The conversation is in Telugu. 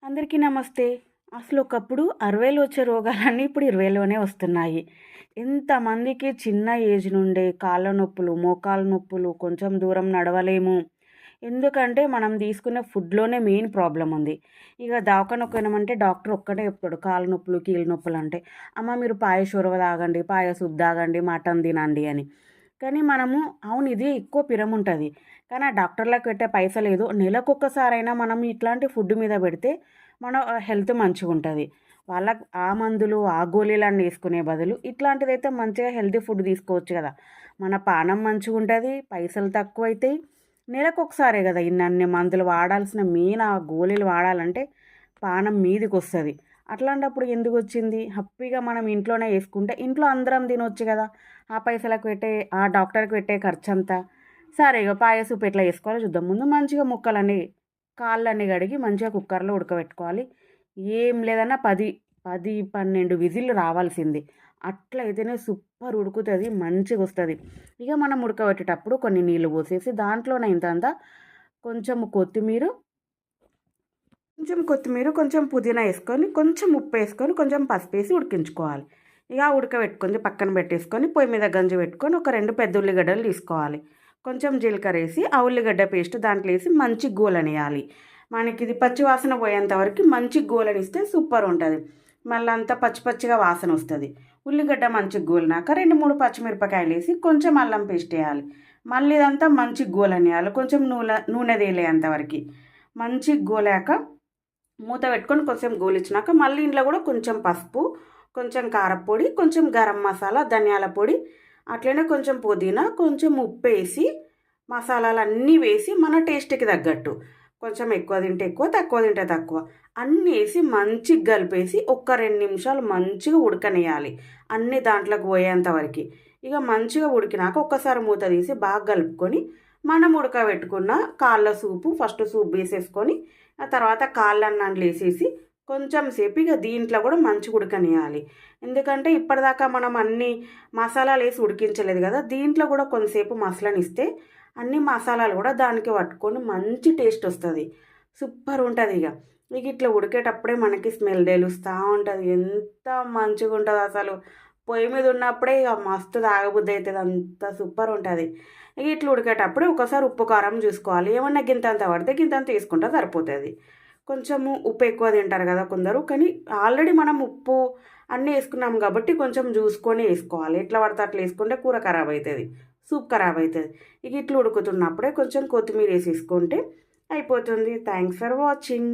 అందరికీ నమస్తే. అసలు ఒకప్పుడు 60లో వచ్చే రోగాలన్నీ ఇప్పుడు 20లోనే వస్తున్నాయి. ఎంతమందికి చిన్న ఏజ్ నుండే కాళ్ళ నొప్పులు, మోకాళ్ళ నొప్పులు, కొంచెం దూరం నడవలేము. ఎందుకంటే మనం తీసుకునే ఫుడ్‌లోనే మెయిన్ ప్రాబ్లమ్ ఉంది. ఇక దవాఖానకు పోయినామంటే డాక్టర్ ఒక్కటే చెప్తాడు కాళ్ళ నొప్పులు, కీళ్ళ నొప్పులు అంటే, "అమ్మ మీరు పాయ షోరవ తాగండి, పాయ సూప్ తాగండి, మటన్ తినండి" అని. కానీ మనము అవును ఇది ఎక్కువ పిరముంటది. కానీ ఆ డాక్టర్‌లకు పెట్టే పైసలేదో నెలకొక్కసారైనా మనం ఇట్లాంటి ఫుడ్ మీద పెడితే మన హెల్త్ మంచిగుంటది. వాళ్ళకి ఆ మందులు, ఆ గోళీలన్నీ యేసుకునే బదులు ఇట్లాంటిదైతే మంచిగా హెల్తీ ఫుడ్ తీసుకోవచ్చు గదా! మన పానం మంచిగుంటది, పైసలు తక్కువైతాయి. నెలకొకసారే గదా! ఇన్నన్ని మందులు వాడాల్సిన మెయిన్ ఆ గోళీలు వాడాలంటే పానం మీదికొస్తది. అట్లాంటప్పుడు ఎందుకొచ్చింది? హ్యాపీగా మనం ఇంట్లోనే యేసుకుంటే ఇంట్లో అందరం తినొచ్చు గదా! ఆ పైసలకు పెట్టే ఆ డాక్టర్‌కి పెట్టే ఖర్చంతా. సరే ఇగ పాయ సూప్ ఎట్లా చేసుకోవాలో చూద్దాం. ముందు మంచిగా ముక్కలన్నీ కాళ్ళన్నీ కడిగి మంచిగా కుక్కర్‌లో ఉడకబెట్టుకోవాలి. ఏం లేదన్నా 10, 12 విజిల్లు రావాల్సింది. అట్లయితేనే సూపర్ ఉడుకుతది. మంచిగొస్తది. ఇగ మనం ఉడకబెట్టేటప్పుడు కొన్ని నీళ్లు పోసేసి దాంట్లోనే ఇంతంత కొంచెం కొత్తిమీర, కొంచెం పుదీనా యేసుకొని, కొంచెం ఉప్పేసుకొని, కొంచెం పసుపేసి ఉడికించుకోవాలి. ఇక ఉడకబెట్టుకుంది పక్కన పెట్టేసుకొని, పొయ్యి మీద గంజి పెట్టుకొని, ఒక 2 పెద్ద ఉల్లిగడ్డలు తీసుకోవాలి. కొంచెం జీలకర్రేసి, ఆ ఉల్లిగడ్డ పేస్ట్ దాంట్లో ఏసి మంచిగా గోలనియాలి. మనకిది పచ్చి వాసన పోయేంత వరకు మంచిగా గోలనిస్తే సూపరుంటది. మళ్ళా అంతా పచ్చి పచ్చిగా వాసనొస్తది. ఉల్లిగడ్డ మంచిగా గోలినాక 2, 3 పచ్చిమిరపకాయలేసి, కొంచెం అల్లం పేస్టేయాలి. మళ్ళీ ఇదంతా మంచిగా గోలనియాలి. కొంచెం నూనె తేలేంత వరకి. మంచిగా గోలాక మూత పెట్టుకొని కొంచెం గోలిచ్చినాక మళ్ళీ ఇందులో కూడా కొంచెం పసుపు, కొంచెం కారప్పొడి, కొంచెం గరం మసాలా, ధనియాల పొడి, అట్లనే కొంచెం పుదీనా, కొంచెం ఉప్పేసి మసాలాలన్నీ వేసి మన టేస్ట్‌కి తగ్గట్టు. కొంచెం ఎక్కువ తింటే ఎక్కువ, తక్కువ తింటే తక్కువ. అన్నీ ఏసి మంచిగా కలిపేసి ఒక్క 2 నిమిషాలు మంచిగా ఉడకనియాలి. అన్నీ దాంట్లోకి పోయేంత వరకి. ఇక మంచిగా ఉడికినాక ఒక్కసారి మూత తీసి బాగా కలుపుకొని మనం ఉడకబెట్టుకున్న కాళ్ళ సూపు ఫస్ట్ సూప్ వేసేసుకొని ఆ తర్వాత కాళ్ళన్ని అందులో వేసేసి కొంచెం సేపు ఇక దీంట్లో కూడా మంచిగా ఉడకనియాలి. ఎందుకంటే ఇప్పటిదాకా మనం అన్ని మసాలాలు వేసి ఉడికించలేదు కదా! దీంట్లో కూడా కొంతసేపు మసలనిస్తే అన్ని మసాలాలు కూడా దానికి పట్టుకొని మంచి టేస్ట్ వస్తది. సూపర్ ఉంటది ఇక. ఇక ఇట్లా ఉడికేటప్పుడే మనకి స్మెల్ తెలుస్తా ఉంటది. ఎంత మంచిగుంటదో అసలు. పొయ్యి మీద ఉన్నప్పుడే ఇక మస్తు తాగబుద్ధి అయితది. అంత సూపర్ ఉంటది. ఇక ఇట్లా ఉడికేటప్పుడే ఒకసారి ఉప్పు, కారం చూసుకోవాలి. ఏమన్నా గింతంత పడితే గింతంత వేసుకుంటే సరిపోతది. కొంచెము ఉప్పు ఎక్కువ తింటారు కదా కొందరు. కానీ ఆల్రెడీ మనం ఉప్పు అన్నీ వేసుకున్నాం కాబట్టి కొంచెం చూసుకొని వేసుకోవాలి. ఎట్లా పడితే అట్లా వేసుకుంటే కూర ఖరాబ్ అవుతది. సూప్ ఖరాబ్ అవుతది. ఇక ఇట్లా ఉడుకుతున్నప్పుడే కొంచెం కొత్తిమీర వేసేసుకుంటే అయిపోతుంది. Thanks for watching.